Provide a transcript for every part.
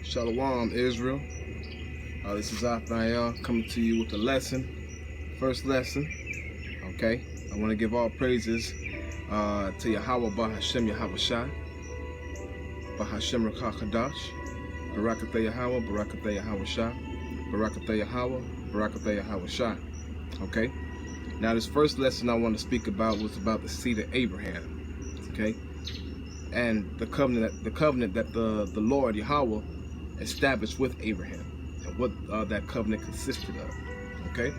Shalom, Israel. This is Raphael coming to you with the lesson, first lesson. Okay, I want to give all praises to Yahweh Bahashem Yahweh Shai, Bahashem Rakah Kadash, Barakatha Yahweh, Barakatha Yahweh Shai, Barakatha Yahweh, Barakatha Yahweh Shai. Okay, now this first lesson I want to speak about was about the seed of Abraham. Okay, and the covenant that the Lord Yahweh established with Abraham, and what that covenant consisted of. Okay,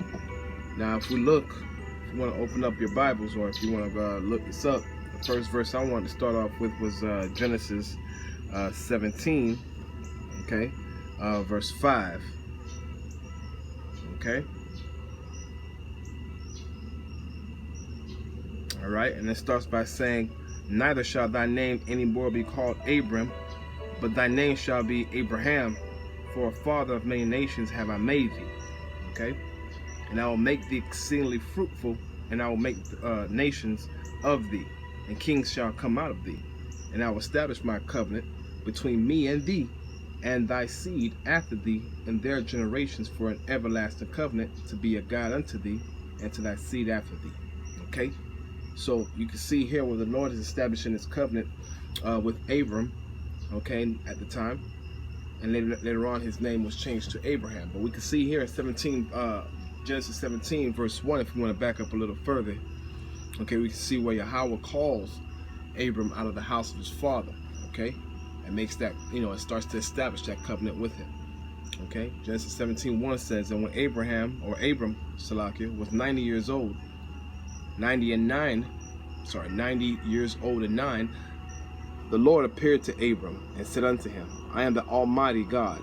now if you want to open up your Bibles, or if you want to look this up, the first verse I wanted to start off with was Genesis 17, okay, verse 5. Okay, all right, and it starts by saying, "Neither shall thy name any more be called Abram, but thy name shall be Abraham, for a father of many nations have I made thee." Okay, and I will make thee exceedingly fruitful, and I will make nations of thee, and kings shall come out of thee. And I will establish my covenant between me and thee, and thy seed after thee, and their generations, for an everlasting covenant, to be a God unto thee, and to thy seed after thee. Okay, so you can see here where the Lord is establishing his covenant with Abram. Okay, at the time, and later on his name was changed to Abraham. But we can see here in Genesis 17 verse 1, if we want to back up a little further, okay, we can see where Yahweh calls Abram out of the house of his father, okay, and makes that, it starts to establish that covenant with him. Okay, Genesis 17:1 says, "And when Abram Salakia was 90 years old, 90 years old and 9, the Lord appeared to Abram and said unto him, I am the Almighty God.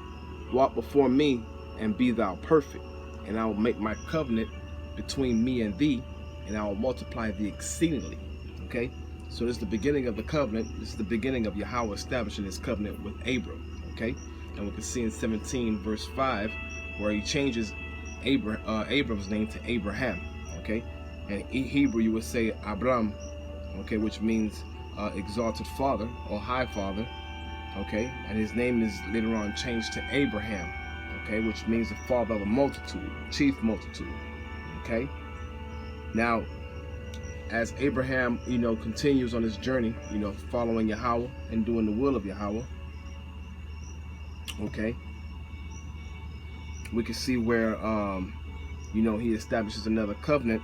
Walk before me and be thou perfect, and I will make my covenant between me and thee, and I will multiply thee exceedingly." Okay, so this is the beginning of the covenant. This is the beginning of Yahweh establishing his covenant with Abram. Okay, and we can see in 17 verse 5 where he changes Abram's name to Abraham. Okay, and in Hebrew you would say Abram, okay, which means exalted father or high father. Okay, and his name is later on changed to Abraham, okay, which means the father of a multitude, chief multitude. Okay, now as Abraham continues on his journey, following Yahweh and doing the will of Yahweh, okay, we can see where he establishes another covenant,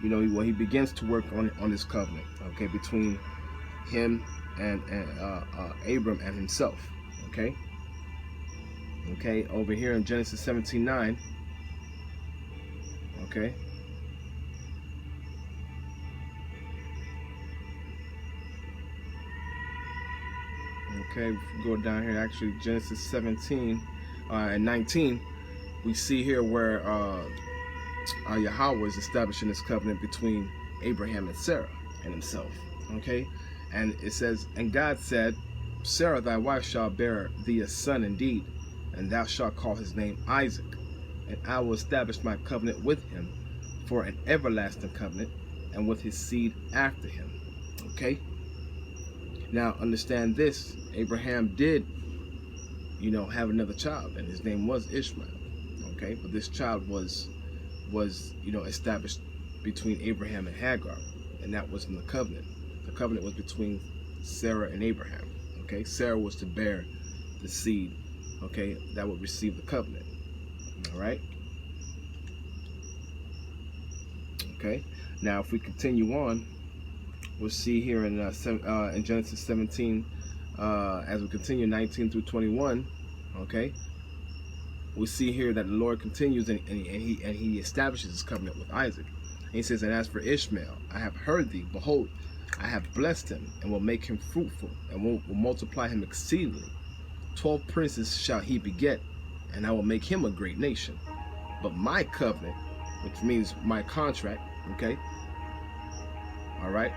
when he begins to work on this covenant, okay, between him and Abram and himself. Okay, over here in Genesis 17:9, okay, go down here, actually Genesis 17 and 19, we see here where Yahweh is establishing this covenant between Abraham and Sarah and himself. Okay, and it says, "And God said, Sarah thy wife shall bear thee a son indeed, and thou shalt call his name Isaac, and I will establish my covenant with him for an everlasting covenant, and with his seed after him." Okay, now understand this, Abraham did have another child, and his name was Ishmael. Okay, but this child was established between Abraham and Hagar, and that was in the covenant. The covenant was between Sarah and Abraham. Okay, Sarah was to bear the seed, okay, that would receive the covenant. All right. Okay, now if we continue on, we'll see here in Genesis 17, as we continue 19 through 21. Okay, we see here that the Lord continues and he establishes his covenant with Isaac. And he says, "And as for Ishmael, I have heard thee. Behold, I have blessed him, and will make him fruitful, and will multiply him exceedingly. 12 princes shall he beget, and I will make him a great nation. But my covenant," which means my contract, okay, all right,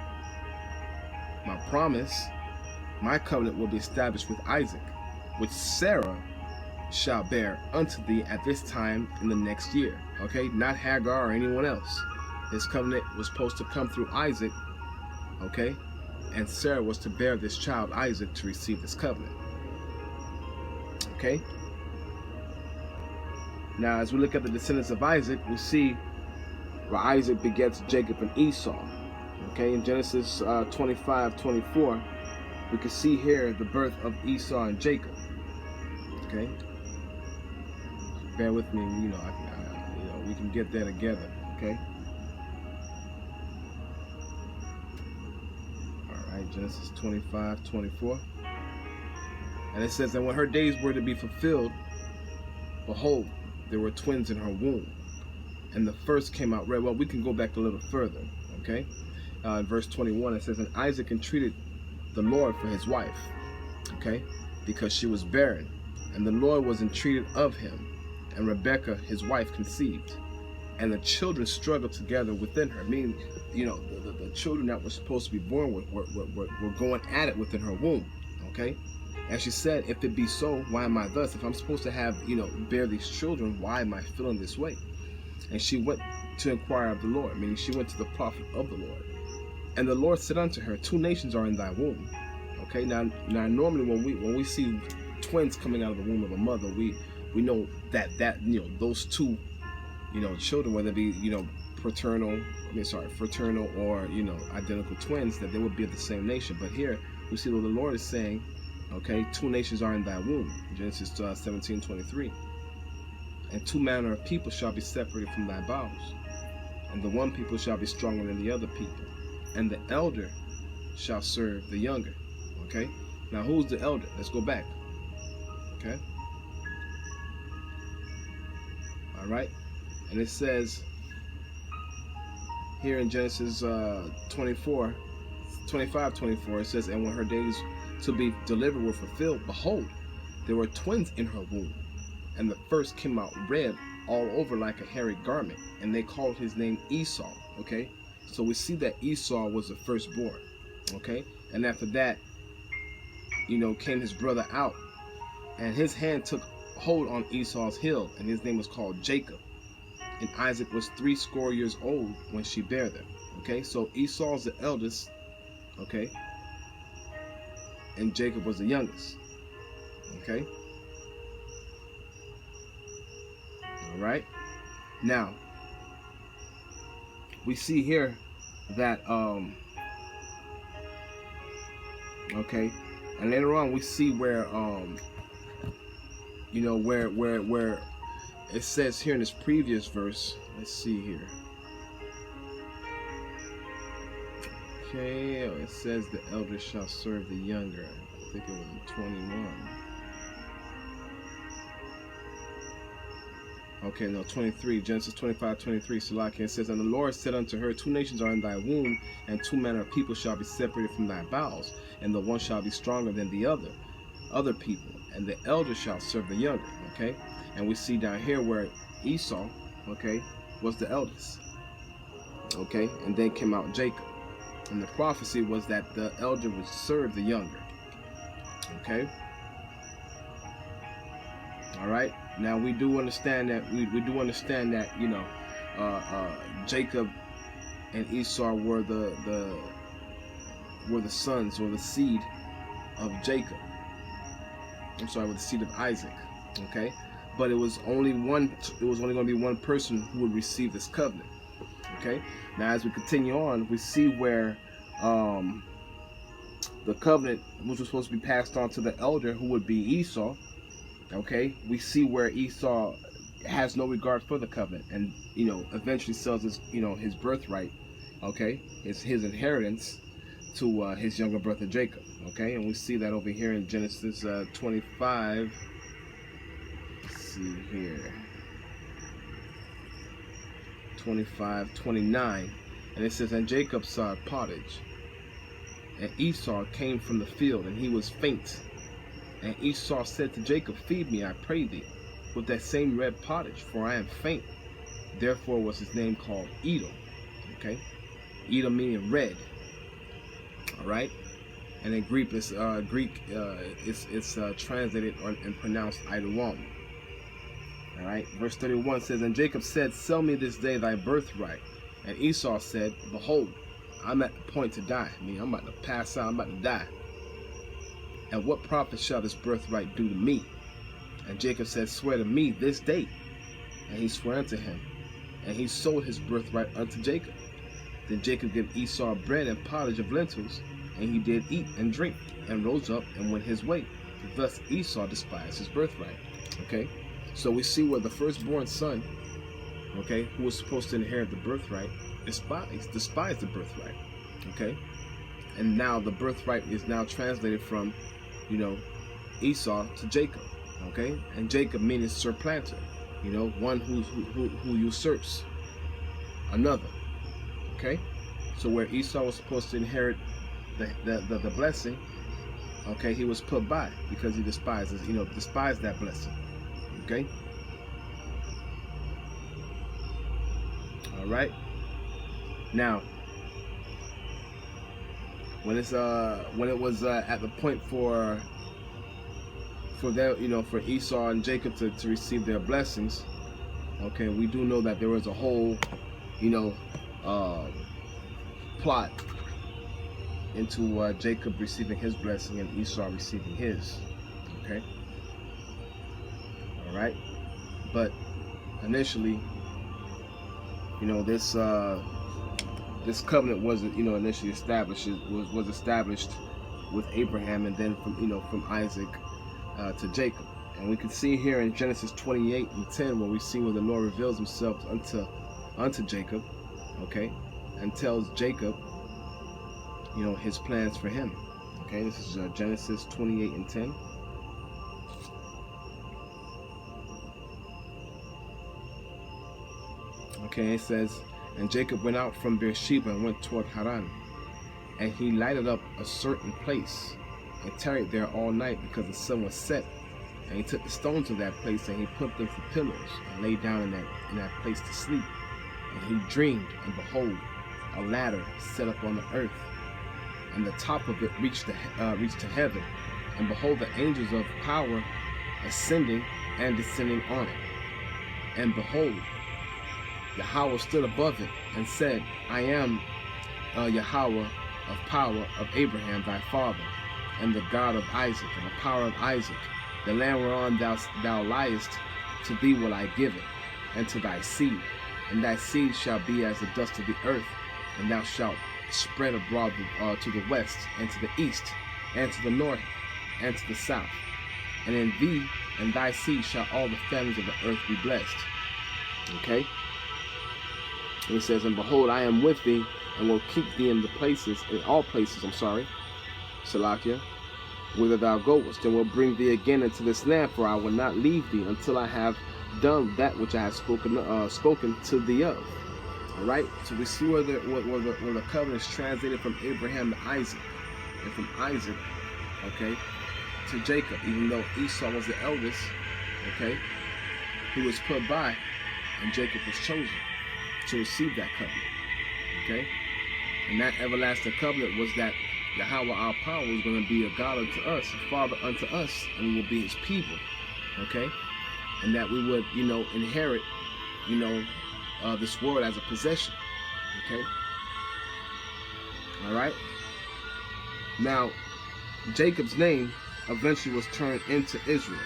"my promise, my covenant will be established with Isaac, which Sarah shall bear unto thee at this time in the next year." Okay, not Hagar or anyone else. His covenant was supposed to come through Isaac, okay, and Sarah was to bear this child Isaac to receive this covenant. Okay. Now, as we look at the descendants of Isaac, we see where Isaac begets Jacob and Esau. Okay, in Genesis 25:24, we can see here the birth of Esau and Jacob. Okay, bear with me. We can get there together. Okay. All right, Genesis 25:24, and it says, "And when her days were to be fulfilled, behold, there were twins in her womb, and the first came out red." Well, we can go back a little further. Okay. In verse 21, it says, "And Isaac entreated the Lord for his wife, okay, because she was barren. And the Lord was entreated of him, and Rebekah, his wife, conceived. And the children struggled together within her." Meaning, the children that were supposed to be born were going at it within her womb, okay? And she said, "If it be so, why am I thus? If I'm supposed to have, bear these children, why am I feeling this way?" And she went to inquire of the Lord, meaning she went to the prophet of the Lord. And the Lord said unto her, "Two nations are in thy womb." Okay, now normally when we see twins coming out of the womb of a mother, we know that those two children, whether it be fraternal or identical twins, that they would be of the same nation. But here we see what the Lord is saying. Okay, two nations are in thy womb. Genesis 17:23. "And two manner of people shall be separated from thy bowels, and the one people shall be stronger than the other people, and the elder shall serve the younger." Okay, now who's the elder? Let's go back. Okay, all right, and it says here in Genesis 25:24, it says, "And when her days to be delivered were fulfilled, behold, there were twins in her womb, and the first came out red all over like a hairy garment, and they called his name Esau." Okay, so we see that Esau was the firstborn. Okay, and after that, came his brother out, and his hand took hold on Esau's heel, and his name was called Jacob. And Isaac was 80 years old when she bare them. Okay, so Esau's the eldest. Okay, and Jacob was the youngest. Okay, all right. Now we see here that okay, and later on we see where where it says here in this previous verse. Let's see here. Okay, it says the elder shall serve the younger. I think it was in 21. Okay, no, 23, Genesis 25:23, Salaki. It says, "And the Lord said unto her, Two nations are in thy womb, and two manner of people shall be separated from thy bowels, and the one shall be stronger than the other people, and the elder shall serve the younger." Okay, and we see down here where Esau, okay, was the eldest. Okay, and then came out Jacob, and the prophecy was that the elder would serve the younger. Okay, all right. Now we do understand that Jacob and Esau were the sons or the seed of Jacob. I'm sorry, with the seed of Isaac. Okay, but it was only going to be one person who would receive this covenant. Okay, now as we continue on, we see where the covenant was supposed to be passed on to the elder, who would be Esau. Okay, we see where Esau has no regard for the covenant, and eventually sells his birthright, okay, his inheritance to his younger brother Jacob. Okay, and we see that over here in Genesis 25. Let's see here, 25:29, and it says, "And Jacob saw pottage, and Esau came from the field, and he was faint. And Esau said to Jacob, Feed me, I pray thee, with that same red pottage, for I am faint. Therefore was his name called Edom." Okay, Edom meaning red. All right, and in Greek it's translated and pronounced Edom. All right, verse 31 says, "And Jacob said, Sell me this day thy birthright. And Esau said, Behold, I'm at the point to die. I mean, I'm about to pass out. I'm about to die. And what profit shall this birthright do to me? And Jacob said, swear to me this day. And he swore unto him. And he sold his birthright unto Jacob. Then Jacob gave Esau bread and pottage of lentils, and he did eat and drink, and rose up and went his way. Thus Esau despised his birthright. Okay, so we see where the firstborn son, okay, who was supposed to inherit the birthright, despised the birthright. Okay, and now the birthright is now translated from, Esau to Jacob. Okay, and Jacob meaning supplanter, one who usurps another. Okay, so where Esau was supposed to inherit the blessing, okay, he was put by because he despised that blessing. Okay, all right. Now, when it was at the point for Esau and Jacob to receive their blessings, okay, we do know that there was a whole plot into Jacob receiving his blessing and Esau receiving his. Okay, all right. But initially, this covenant wasn't initially established. It was established with Abraham, and then from Isaac to Jacob. And we can see here in Genesis 28:10 where we see where the Lord reveals himself unto Jacob, okay, and tells Jacob his plans for him. Okay, this is Genesis 28:10. Okay, it says, and Jacob went out from Beersheba and went toward Haran, and he lighted up a certain place and tarried there all night because the sun was set. And he took the stones of that place and he put them for pillows and lay down in that place to sleep. And he dreamed, and behold, a ladder set up on the earth, and the top of it reached to heaven. And behold, the angels of power ascending and descending on it. And behold, Yahweh stood above it and said, I am Yahweh of power of Abraham thy father, and the God of Isaac, and the power of Isaac. The land whereon thou liest, to thee will I give it, and to thy seed. And thy seed shall be as the dust of the earth, and thou shalt spread abroad to the west, and to the east, and to the north, and to the south. And in thee and thy seed shall all the families of the earth be blessed. Okay? And it says, and behold, I am with thee, and will keep thee in all places, Salakia, whither thou goest, and will bring thee again into this land, for I will not leave thee until I have done that which I have spoken to thee of. All right. So we see where the covenant is translated from Abraham to Isaac, and from Isaac, okay, to Jacob. Even though Esau was the eldest, okay, he was put by, and Jacob was chosen to receive that covenant. Okay, and that everlasting covenant was that Yahweh our power was going to be a God unto us, a father unto us, and we will be his people. Okay, and that we would inherit this world as a possession. Okay, all right. Now Jacob's name eventually was turned into Israel.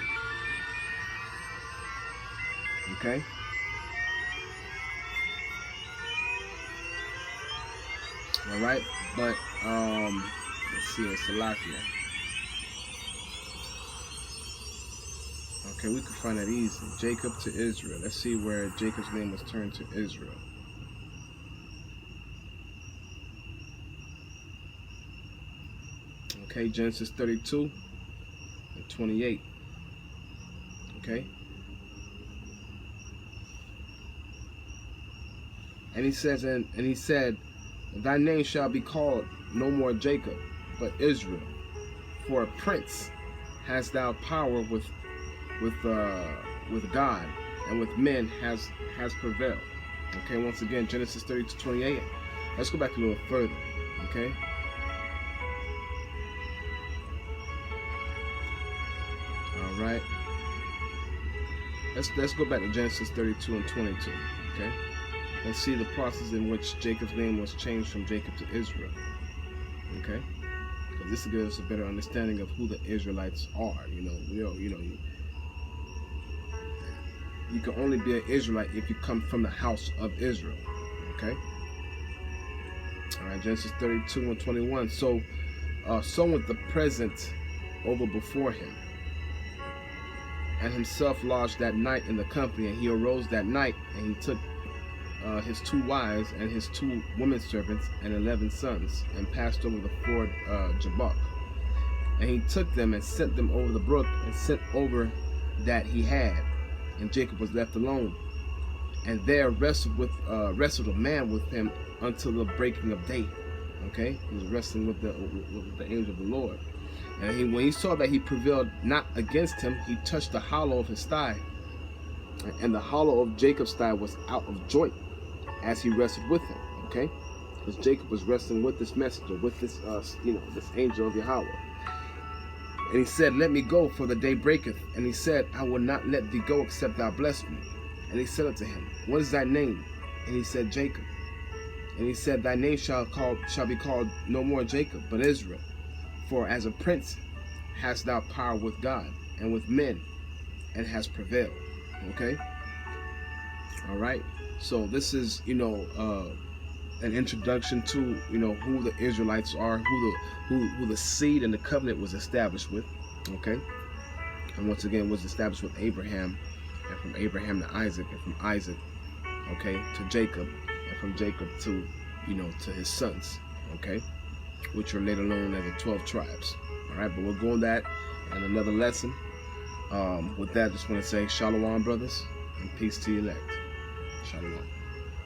Okay, all right. But let's see, it's Salakia. Okay, we can find that easy. Jacob to Israel. Let's see where Jacob's name was turned to Israel. Okay, Genesis 32 and 28. Okay. And he says, and he said, thy name shall be called no more Jacob, but Israel. For a prince hast thou power with God, and with men has prevailed. Okay, once again, Genesis 32:28. Let's go back a little further. Okay. All right. Let's go back to Genesis 32 and 22. Okay. And see the process in which Jacob's name was changed from Jacob to Israel. Okay, because this will give us a better understanding of who the Israelites are. you can only be an Israelite if you come from the house of Israel. Okay. All right. Genesis 32:21. So, soweth the present over before him, and himself lodged that night in the company. And he arose that night, and he took his 2 wives and his 2 women servants and 11 sons, and passed over the ford Jabbok. And he took them and sent them over the brook, and sent over that he had. And Jacob was left alone, and there wrestled a man with him until the breaking of day. Okay, he was wrestling with the angel of the Lord. And when he saw that he prevailed not against him, he touched the hollow of his thigh, and the hollow of Jacob's thigh was out of joint as he wrestled with him. Okay, because Jacob was wrestling with this messenger, with this this angel of Yahweh. And he said, let me go, for the day breaketh. And he said, I will not let thee go, except thou bless me. And he said unto him, what is thy name? And he said, Jacob. And he said, thy name shall be called no more Jacob, but Israel. For as a prince hast thou power with God and with men, and hast prevailed. Okay? All right. So this is, an introduction to, who the Israelites are, who the seed and the covenant was established with. Okay? And once again, was established with Abraham, and from Abraham to Isaac, and from Isaac, okay, to Jacob, and from Jacob to, to his sons, okay, which are later known as the 12 tribes. All right, but we'll go on that in another lesson. With that, I just want to say shalom, brothers, and peace to your elect. Shalom.